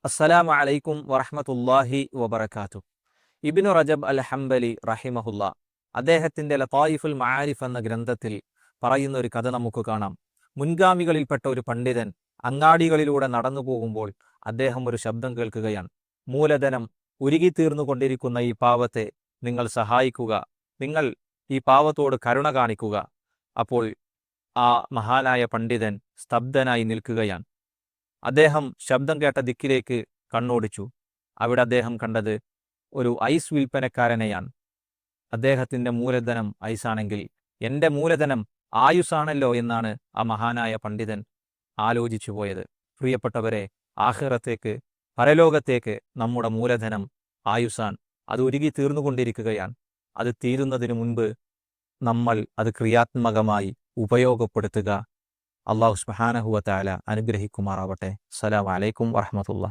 അസ്സലാമു അലൈക്കും വറഹ്മത്തുള്ളാഹി വബറകാതുഹു. ഇബ്നു റജബ് അൽ ഹംബലി റഹിമഹുല്ല അദ്ദേഹത്തിന്റെ ലതായിഫുൽ മആരിഫ് എന്ന ഗ്രന്ഥത്തിൽ പറയുന്ന ഒരു കഥ നമുക്ക് കാണാം. മുൻഗാമികളിൽപ്പെട്ട ഒരു പണ്ഡിതൻ അങ്ങാടികളിലൂടെ നടന്നു പോകുമ്പോൾ അദ്ദേഹം ഒരു ശബ്ദം കേൾക്കുകയാണ്. മൂലധനം ഉരുകിത്തീർന്നുകൊണ്ടിരിക്കുന്ന ഈ പാവത്തെ നിങ്ങൾ സഹായിക്കുക, നിങ്ങൾ ഈ പാവത്തോട് കരുണ കാണിക്കുക. അപ്പോൾ ആ മഹാനായ പണ്ഡിതൻ സ്തബ്ധനായി നിൽക്കുകയാണ്. അദ്ദേഹം ശബ്ദം കേട്ട ദിക്കിലേക്ക് കണ്ണോടിച്ചു. അവിടെ അദ്ദേഹം കണ്ടത് ഒരു ഐസ് വിൽപ്പനക്കാരനെയാണ്. അദ്ദേഹത്തിൻ്റെ മൂലധനം ഐസാണെങ്കിൽ എൻ്റെ മൂലധനം ആയുസാണല്ലോ എന്നാണ് ആ മഹാനായ പണ്ഡിതൻ ആലോചിച്ചു പോയത്. പ്രിയപ്പെട്ടവരെ, ആഖിറത്തേക്ക്, പരലോകത്തേക്ക് നമ്മുടെ മൂലധനം ആയുസാൻ. അത് ഉരുകി തീർന്നുകൊണ്ടിരിക്കുകയാണ്. അത് തീരുന്നതിനു മുൻപ് നമ്മൾ അത് ക്രിയാത്മകമായി ഉപയോഗപ്പെടുത്തുക. അല്ലാഹു സുബ്ഹാനഹു വ തആല അനുഗ്രഹിക്കുമാറാവട്ടെ. അസ്സലാമു അലൈക്കും വറഹ്മത്തുള്ളാഹി.